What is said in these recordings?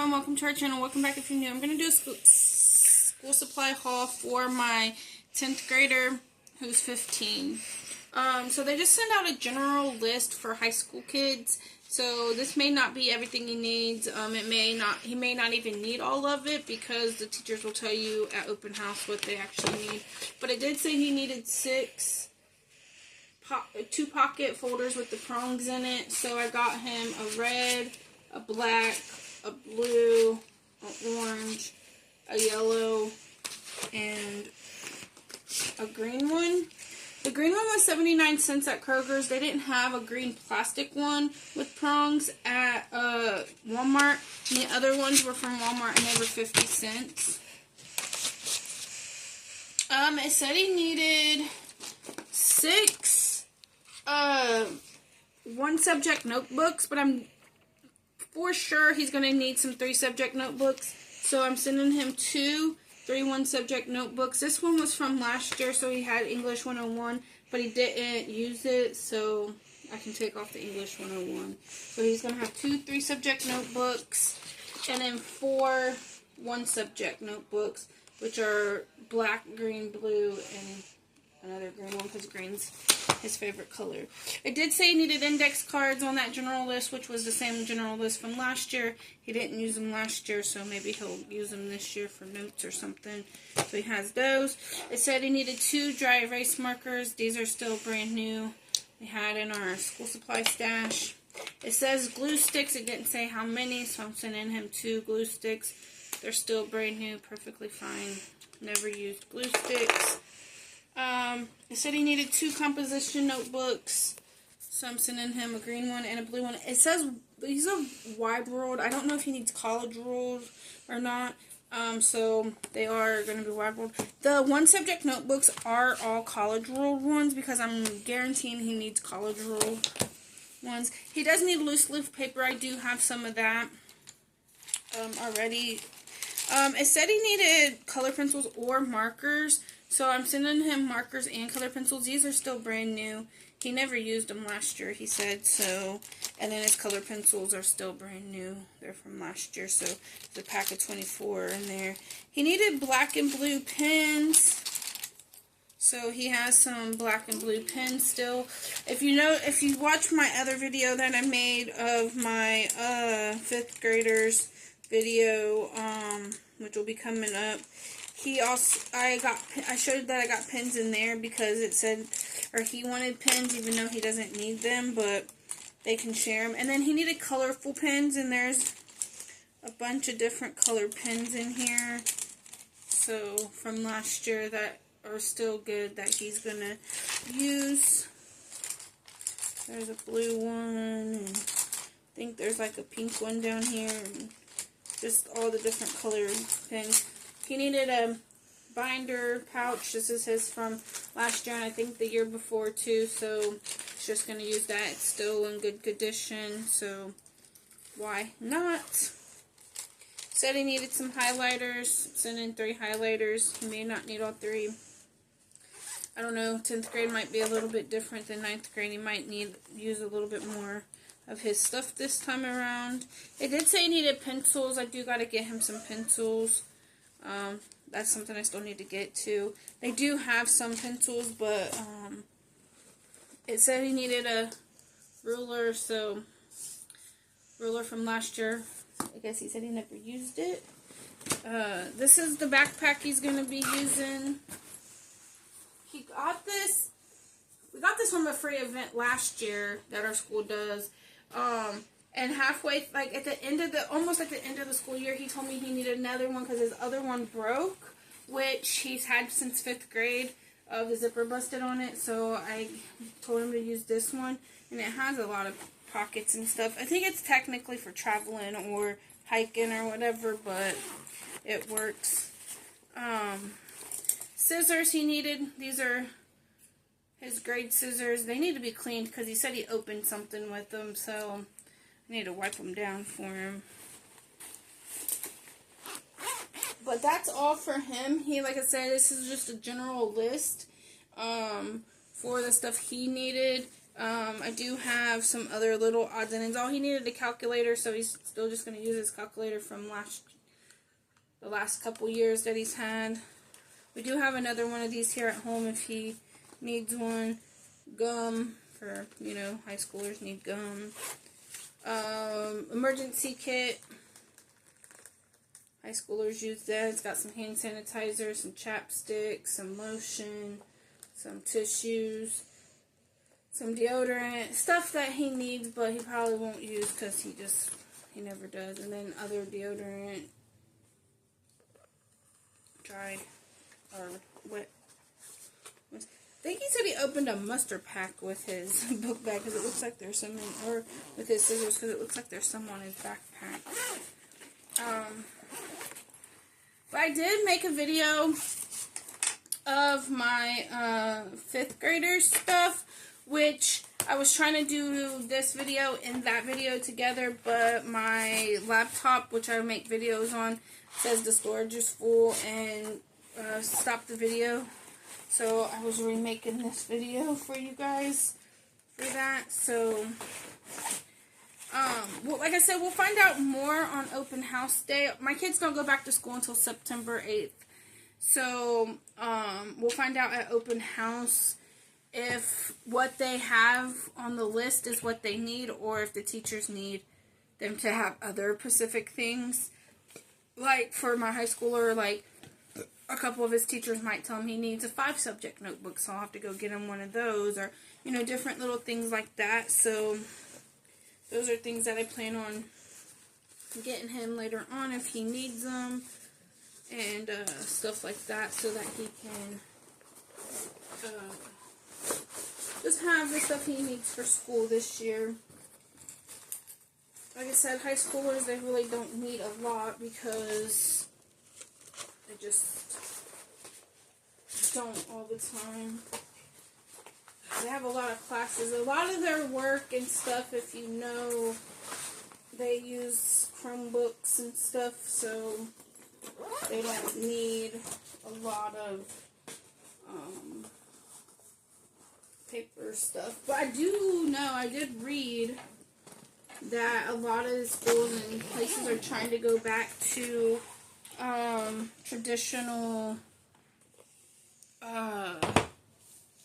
everyone, welcome to our channel. Welcome back if you're new. I'm going to do a school supply haul for my 10th grader who's 15. So they just sent out a general list for high school kids. So this may not be everything he needs. He may not even need all of it because the teachers will tell you at open house what they actually need. But it did say he needed 2 pocket folders with the prongs in it. So I got him a red, a black, a blue, an orange, a yellow, and a green one. The green one was 79 cents at Kroger's. They didn't have a green plastic one with prongs at Walmart. And the other ones were from Walmart and they were 50 cents. It said he needed 6 1-subject notebooks, but I'm for sure he's going to need some 3-subject notebooks. So I'm sending him 2 3 1-subject notebooks. This one was from last year, so he had English 101, but he didn't use it, so I can take off the English 101. So he's going to have 2 3-subject notebooks, and then 4 1-subject notebooks, which are black, green, blue, and another green one, because green's his favorite color. It did say he needed index cards on that general list, which was the same general list from last year. He didn't use them last year, so maybe he'll use them this year for notes or something. So he has those. It said he needed 2 dry erase markers. These are still brand new. We had in our school supply stash. It says glue sticks. It didn't say how many, so I'm sending him 2 glue sticks. They're still brand new, perfectly fine. Never used glue sticks. It said he needed 2 composition notebooks, so I'm sending him a green one and a blue one. It says these are wide ruled. I don't know if he needs college ruled or not, so they are going to be wide ruled. The 1-subject notebooks are all college ruled ones because I'm guaranteeing he needs college ruled ones. He does need loose leaf paper. I do have some of that already. It said he needed color pencils or markers. So I'm sending him markers and color pencils. These are still brand new. He never used them last year, he said. So, and then his color pencils are still brand new. They're from last year. So the pack of 24 in there. He needed black and blue pens. So he has some black and blue pens still. If you watch my other video that I made of my 5th graders video, which will be coming up. I showed that I got pens in there because it said, or he wanted pens even though he doesn't need them, but they can share them. And then he needed colorful pens, and there's a bunch of different colored pens in here. So from last year that are still good that he's gonna use. There's a blue one, and I think there's like a pink one down here, and just all the different colored pens. He needed a binder pouch. This is his from last year and I think the year before too, so he's just going to use that. It's still in good condition, so why not? Said he needed some highlighters. Sent in 3 highlighters. He may not need all 3. I don't know. 10th grade might be a little bit different than 9th grade. He might use a little bit more of his stuff this time around. It did say he needed pencils. I do got to get him some pencils. That's something I still need to get to. They do have some pencils, but it said he needed a ruler, so ruler from last year. I guess he said he never used it. This is the backpack he's going to be using. He got this. We got this from a free event last year that our school does. And halfway, like almost at the end of the school year, he told me he needed another one because his other one broke, which he's had since 5th grade. The zipper busted on it, so I told him to use this one. And it has a lot of pockets and stuff. I think it's technically for traveling or hiking or whatever, but it works. Scissors he needed. These are his grade scissors. They need to be cleaned because he said he opened something with them, so I need to wipe them down for him. But that's all for him. Like I said, this is just a general list for the stuff he needed. I do have some other little odds and ends. All he needed a calculator, so he's still just going to use his calculator from the last couple years that he's had. We do have another one of these here at home if he needs one. Gum for, you know, high schoolers need gum. Emergency kit. High schoolers use that. It's got some hand sanitizer, some chapstick, some lotion, some tissues, some deodorant, stuff that he needs, but he probably won't use because he never does. And then other deodorant, dry or wet. I think he said he opened a mustard pack with his book bag because it looks like there's some in, or with his scissors because it looks like there's some on his backpack. But I did make a video of my 5th graders stuff, which I was trying to do this video and that video together, but my laptop, which I make videos on, says the storage is full and stopped the video. So I was remaking this video for you guys for that. So, well, like I said, we'll find out more on open house day. My kids don't go back to school until September 8th. So, we'll find out at open house if what they have on the list is what they need, or if the teachers need them to have other specific things. Like, for my high schooler, like, a couple of his teachers might tell him he needs a 5-subject notebook, so I'll have to go get him one of those, or, you know, different little things like that. So, those are things that I plan on getting him later on if he needs them, and stuff like that, so that he can just have the stuff he needs for school this year. Like I said, high schoolers, they really don't need a lot because they just don't all the time. They have a lot of classes. A lot of their work and stuff, if you know, they use Chromebooks and stuff, so they don't need a lot of paper stuff. But I do know, I did read that a lot of the schools and places are trying to go back to traditional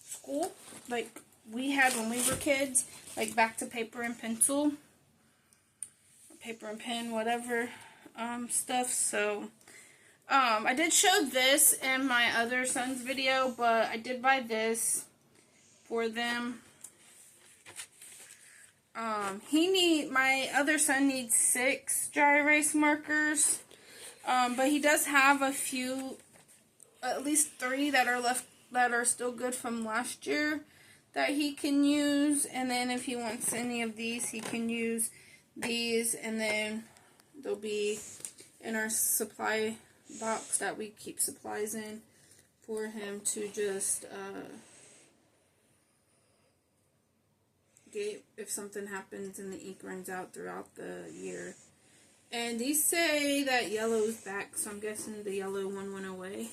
school, like we had when we were kids, like back to paper and pencil, paper and pen, whatever, stuff. So, I did show this in my other son's video, but I did buy this for them. My other son needs 6 dry erase markers, but he does have a few, at least 3 that are left that are still good from last year that he can use. And then if he wants any of these, he can use these, and then they'll be in our supply box that we keep supplies in for him to just get if something happens and the ink runs out throughout the year. And these say that yellow's back, so I'm guessing the yellow one went away.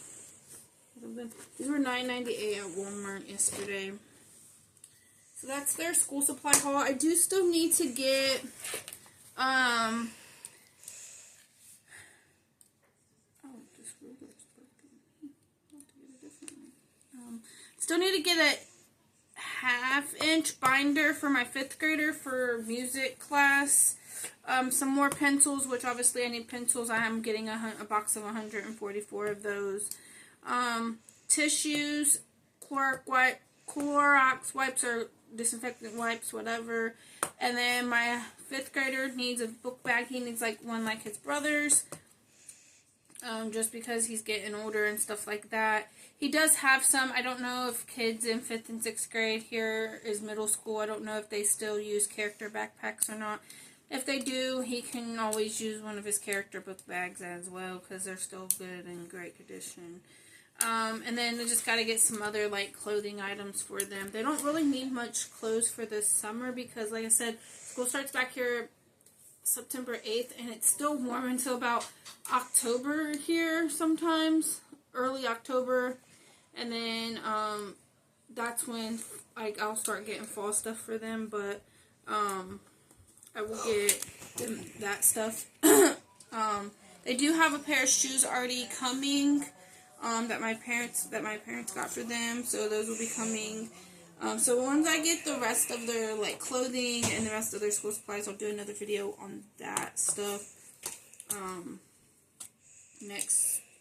These were $9.98 at Walmart yesterday. So that's their school supply haul. I do still need to get, still need to get a 1/2-inch binder for my 5th grader for music class. Some more pencils, which obviously I need pencils. I am getting a box of 144 of those. Tissues, Clorox wipes or disinfectant wipes, whatever. And then my 5th grader needs a book bag. He needs like one like his brother's, just because he's getting older and stuff like that. He does have some. I don't know if kids in 5th and 6th grade, here is middle school, I don't know if they still use character backpacks or not. If they do, he can always use one of his character book bags as well, because they're still good and great condition. And then I just got to get some other like clothing items for them. They don't really need much clothes for this summer because, like I said, school starts back here September 8th, and it's still warm until about October here sometimes, early October. And then that's when like, I'll start getting fall stuff for them, but, I will get them that stuff. They do have a pair of shoes already coming, that my parents got for them, so those will be coming. So once I get the rest of their, like, clothing and the rest of their school supplies, I'll do another video on that stuff,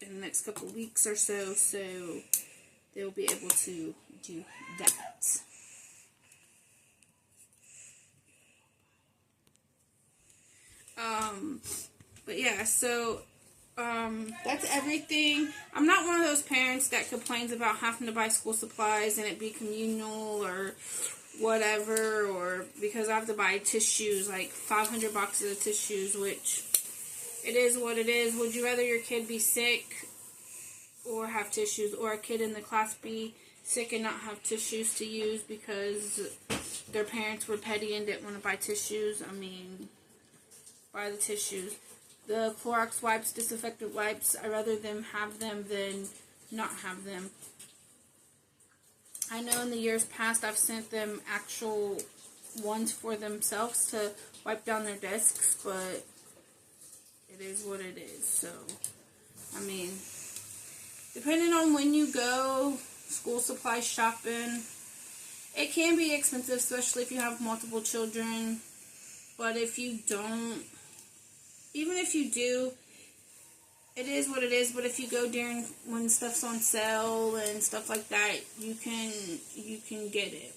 in the next couple weeks or so, they'll be able to do that. But yeah, so, that's everything. I'm not one of those parents that complains about having to buy school supplies and it be communal or whatever, or because I have to buy tissues, like 500 boxes of tissues, which it is what it is. Would you rather your kid be sick or have tissues, or a kid in the class be sick and not have tissues to use because their parents were petty and didn't want to buy tissues? I mean, buy the tissues. The Clorox wipes, disinfectant wipes, I'd rather them have them than not have them. I know in the years past I've sent them actual ones for themselves to wipe down their desks, but it is what it is. So, I mean, depending on when you go school supply shopping, it can be expensive, especially if you have multiple children. But if you don't, even if you do, it is what it is. But if you go during when stuff's on sale and stuff like that, you can get it.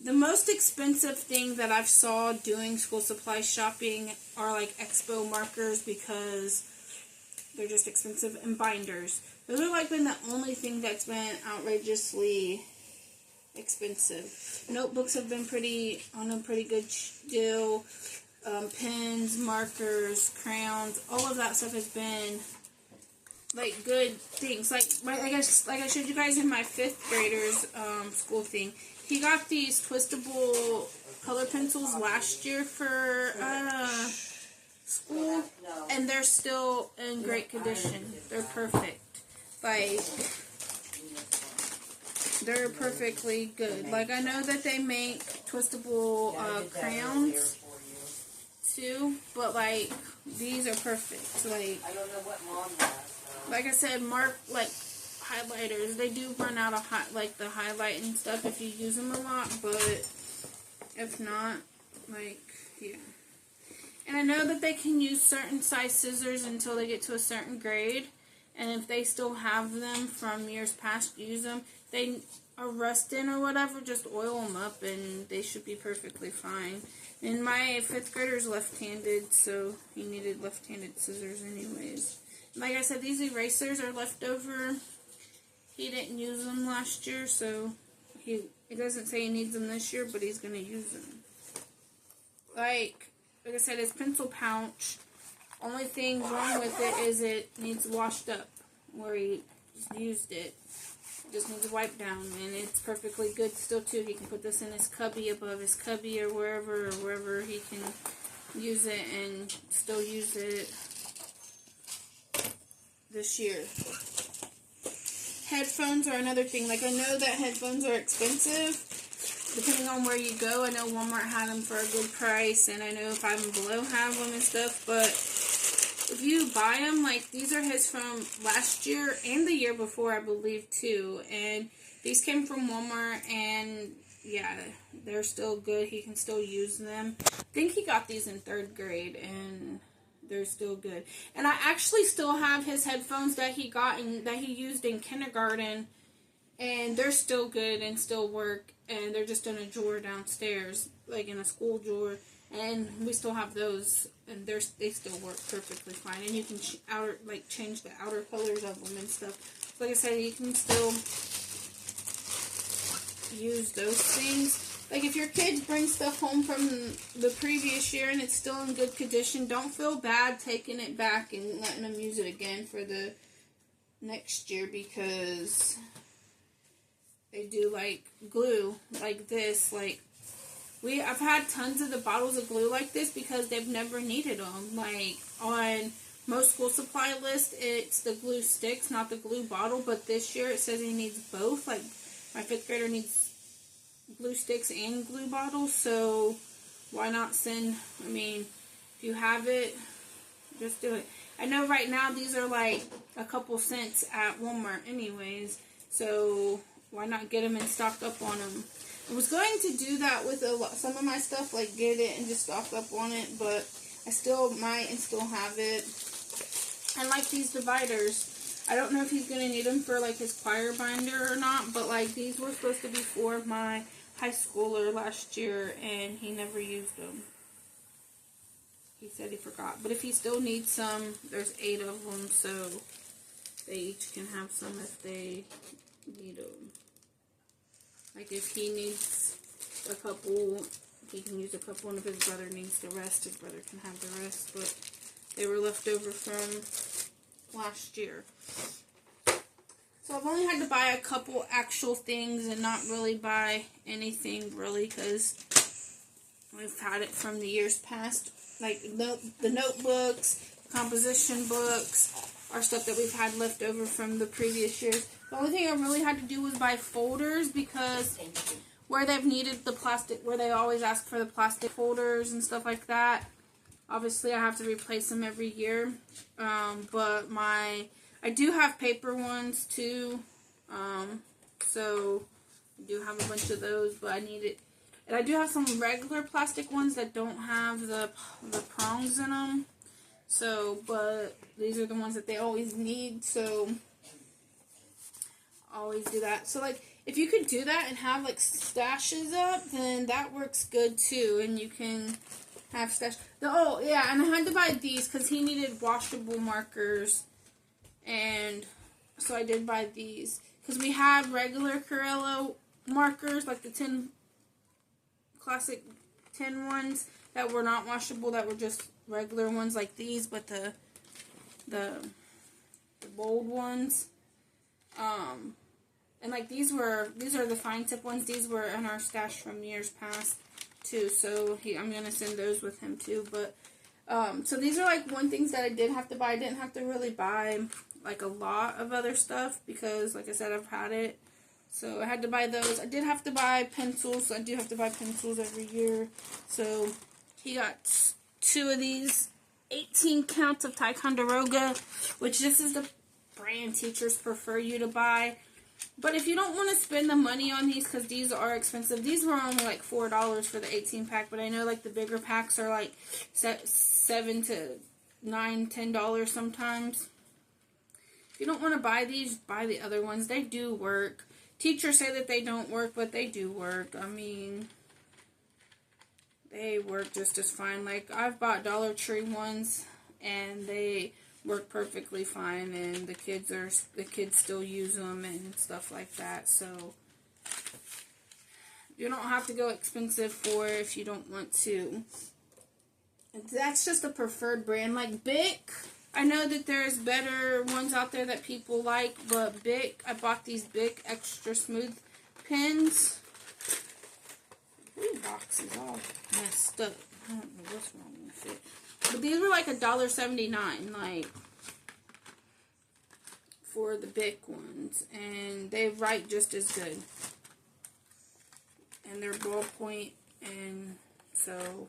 The most expensive thing that I've saw doing school supply shopping are like Expo markers, because they're just expensive, and binders. Those are like been the only thing that's been outrageously expensive. Notebooks have been on a pretty good deal. Pens, markers, crayons, all of that stuff has been like good things. Like I showed you guys in my 5th grader's school thing. He got these twistable color pencils last year for school, and they're still in great condition. They're perfect. Like, they're perfectly good. Like, I know that they make twistable crayons too, but like, these are perfect. Like, I don't know what mom has. Like I said, like highlighters, they do run out of like the highlight and stuff if you use them a lot, but if not, like, yeah. And I know that they can use certain size scissors until they get to a certain grade, and if they still have them from years past, use them. They are rusting or whatever, just oil them up and they should be perfectly fine. And my 5th grader is left-handed, so he needed left-handed scissors anyways. Like I said, these erasers are left over. He didn't use them last year, so he doesn't say he needs them this year, but he's going to use them. Like I said, his pencil pouch, only thing wrong with it is it needs washed up where he used it. Just needs a wipe down, and it's perfectly good still too. He can put this in his cubby, above his cubby, or wherever he can use it and still use it this year. Headphones are another thing. Like, I know that headphones are expensive depending on where you go. I know Walmart had them for a good price, and I know Five and Below have them and stuff, but if you buy them, like, these are his from last year and the year before, I believe, too. And these came from Walmart, and yeah, they're still good. He can still use them. I think he got these in 3rd grade, and they're still good. And I actually still have his headphones that he got and that he used in kindergarten, and they're still good and still work. And they're just in a drawer downstairs, like in a school drawer. And we still have those, and they still work perfectly fine. And you can change the outer colors of them and stuff. Like I said, you can still use those things. Like, if your kids bring stuff home from the previous year and it's still in good condition, don't feel bad taking it back and letting them use it again for the next year, because they do like glue like this. Like, I've had tons of the bottles of glue like this because they've never needed them. Like, on most school supply lists, it's the glue sticks, not the glue bottle. But this year it says he needs both. Like, my 5th grader needs glue sticks and glue bottles, so why not send, I mean, if you have it, just do it. I know right now these are like a couple cents at Walmart anyways, so why not get them and stock up on them? I was going to do that with some of my stuff, like get it and just stock up on it, but I still might and still have it. I like these dividers. I don't know if he's going to need them for like his choir binder or not, but like these were supposed to be for my high schooler last year and he never used them. He said he forgot. But if he still needs some, there's 8 of them, so they each can have some if they need them. Like if he needs a couple, he can use a couple, and if his brother needs the rest, his brother can have the rest. But they were left over from last year. So I've only had to buy a couple actual things and not really buy anything really, because I've had it from the years past. Like the notebooks, composition books, are stuff that we've had left over from the previous years. The only thing I really had to do was buy folders, because where they've needed the plastic, where they always ask for the plastic folders and stuff like that, obviously I have to replace them every year. But I do have paper ones too, so I do have a bunch of those, but I need it. And I do have some regular plastic ones that don't have the prongs in them. So, but these are the ones that they always need, so always do that. So, like, if you could do that and have, like, stashes up, then that works good, too. And you can have stash. Oh, yeah, and I had to buy these because he needed washable markers. And so I did buy these. Because we have regular Corello markers, like the classic tin ones that were not washable, that were just regular ones like these, but the bold ones. And like these are the fine tip ones. These were in our stash from years past too, so I'm gonna send those with him too. But so these are like one things that I did have to buy. I didn't have to really buy like a lot of other stuff because, like I said, I've had it. So I had to buy those. I did have to buy pencils. So I do have to buy pencils every year. So he got 2 of these 18 counts of Ticonderoga, which this is the brand teachers prefer you to buy. But if you don't want to spend the money on these, because these are expensive, these were only like $4 for the 18 pack. But I know like the bigger packs are like $7 to $9, $10 sometimes. If you don't want to buy these, buy the other ones. They do work. Teachers say that they don't work, but they do work. I mean, they work just as fine. Like, I've bought Dollar Tree ones, and they work perfectly fine, and the kids still use them and stuff like that. So you don't have to go expensive for it if you don't want to. That's just a preferred brand. Like Bic, I know that there's better ones out there that people like, but Bic, I bought these Bic Extra Smooth pens. These boxes all messed up. I don't know what's wrong with it. But these were like $1.79, like, for the Bic ones. And they write just as good. And they're ballpoint, and so...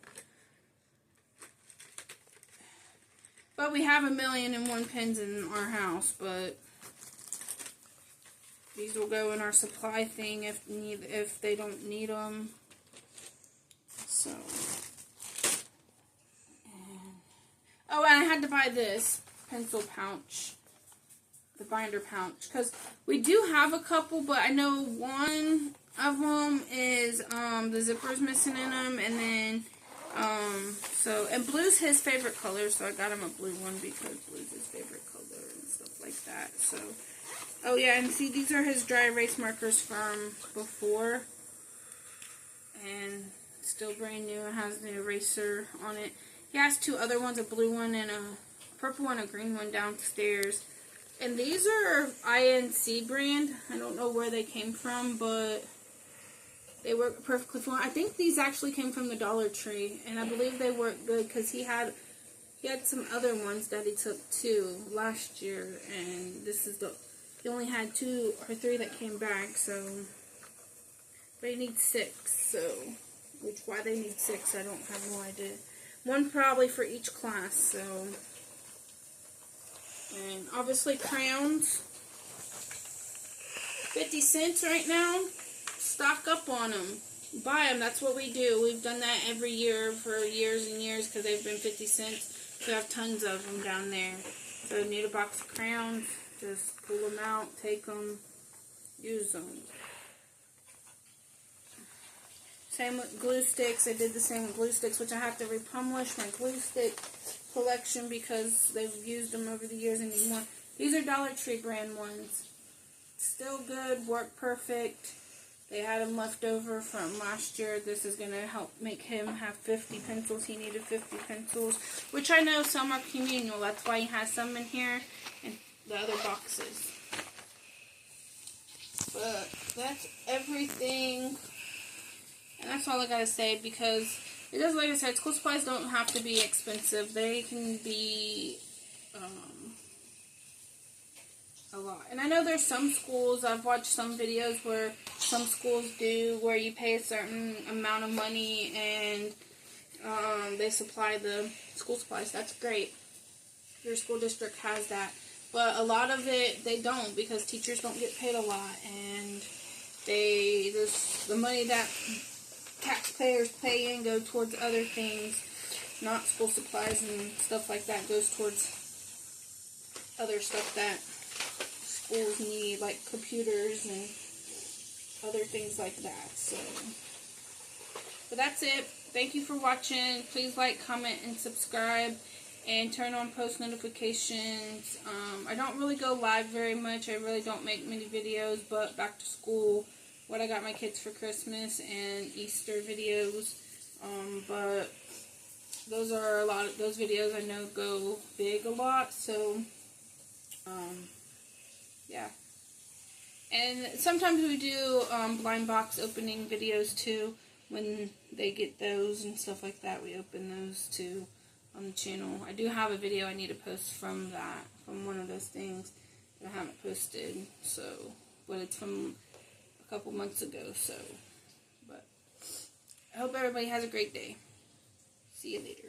But we have 1,000,001 pens in our house, but these will go in our supply thing if they don't need them. So, oh, and I had to buy this pencil pouch, the binder pouch, because we do have a couple, but I know one of them is the zipper's missing in them, and then and blue's his favorite color, so I got him a blue one because blue's his favorite color and stuff like that. So, oh yeah, and see, these are his dry erase markers from before, and still brand new. It has the eraser on it. He has 2 other ones, a blue one and a purple one, a green one downstairs. And these are INC brand. I don't know where they came from, but they work perfectly fine. I think these actually came from the Dollar Tree, and I believe they work good because he had some other ones that he took too last year, and this is he only had 2 or 3 that came back, so But he needs 6, so, which why they need 6, I don't have no idea. 1 probably for each class, so. And obviously crayons, 50 cents right now. Stock up on them. Buy them, that's what we do. We've done that every year for years and years because they've been 50 cents. We have tons of them down there. So you need a box of crayons, just pull them out, take them, use them. Same with glue sticks. I did the same with glue sticks, which I have to republish my glue stick collection because they've used them over the years and need more. These are Dollar Tree brand ones. Still good, work perfect. They had them left over from last year. This is going to help make him have 50 pencils. He needed 50 pencils, which I know some are communal. That's why he has some in here and the other boxes. But that's everything. And that's all I gotta say, because it does, like I said, school supplies don't have to be expensive. They can be a lot. And I know there's some schools, I've watched some videos where some schools do, where you pay a certain amount of money and they supply the school supplies. That's great. Your school district has that. But a lot of it, they don't, because teachers don't get paid a lot. And the money that taxpayers pay in go towards other things, not school supplies and stuff like that. Goes towards other stuff that schools need, like computers and other things like that. So, but that's it. Thank you for watching. Please like, comment, and subscribe, and turn on post notifications. I don't really go live very much. I really don't make many videos, but back to school, what I got my kids for Christmas, and Easter videos. But those are a lot of those videos I know go big a lot. So, yeah. And sometimes we do blind box opening videos too. When they get those and stuff like that, we open those too on the channel. I do have a video I need to post from that, from one of those things that I haven't posted. So, but it's from a couple months ago, so, but I hope everybody has a great day. See you later.